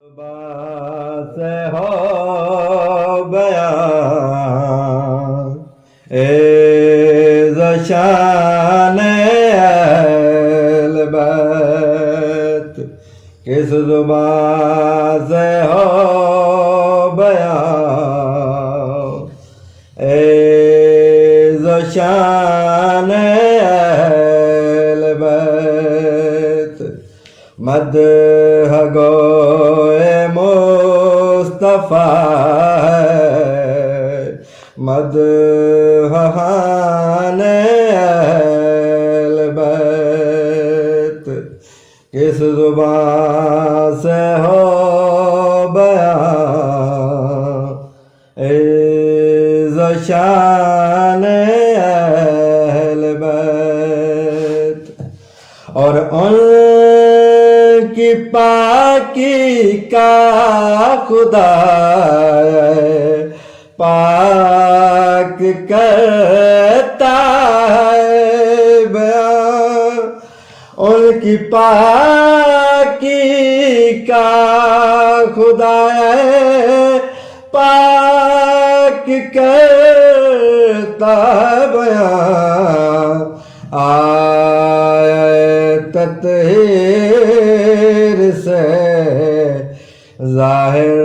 سے ہو بیان عز و شان اہل بیت، کس زبان سے ہو بیان عز و شان اہل بیت، مدح گوئے مصطفیٰ ہے، مدح خوان اہل بیت، کس زبان سے ہو بیان عز و شان اہل بیت، اور ان کی پاکی کا خدا پاک کرتا ہے بیان، ان کی پاکی کا خدا پاک کرتا ہے بیان، تطہیر سے ظاہر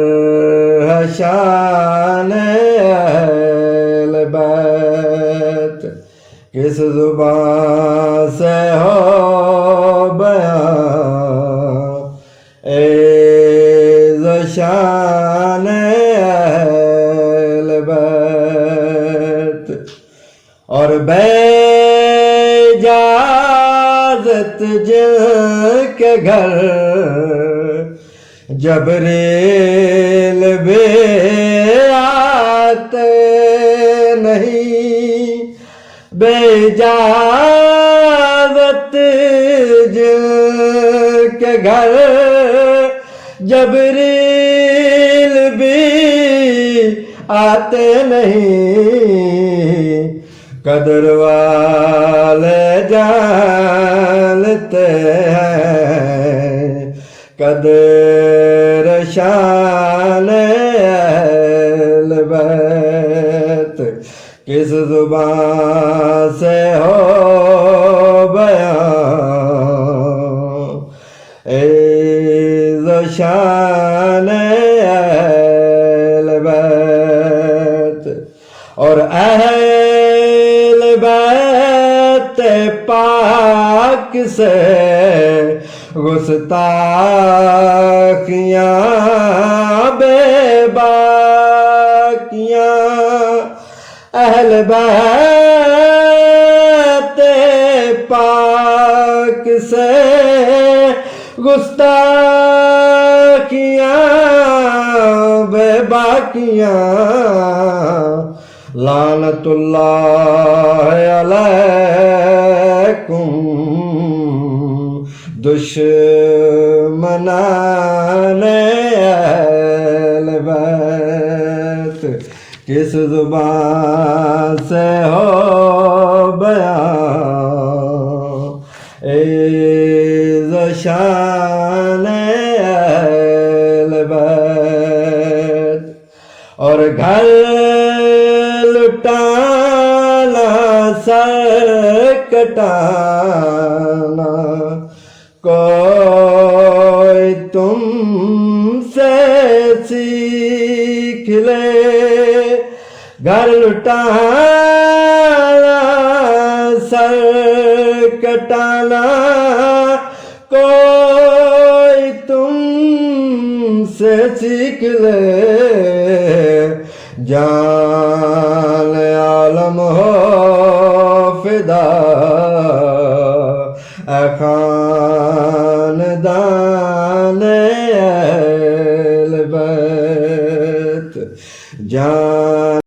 ہے شان اہل بیت، کس زبان سے ہو بیان عز و شان اہل بیت، اور اجازت جن کے گھر جبریل بھی آتے نہیں، بے اجازت جن کے گھر جبریل بھی آتے نہیں، قدر والے جانتے ہیں قدر شان اہل بیت، کس زبان سے ہو بیان عز و شان اہل بیت، اور اہل بیت پاک سے گستاخیاں بے باکیاں، اہل بیت پاک سے گستاخیاں بے باکیاں، لعنت اللہ علیکم دشمنان اہل بیت، کس زبان سے ہو بیان عز و شان اہل بیت، اور گھر لٹانا سر کٹانا کوئی تم سے سیکھ لے، گھر لٹانا سر کٹانا کوئی تم سے سیکھ لے، جان عالم ہو فدا اے خاندان اہل بیت، جان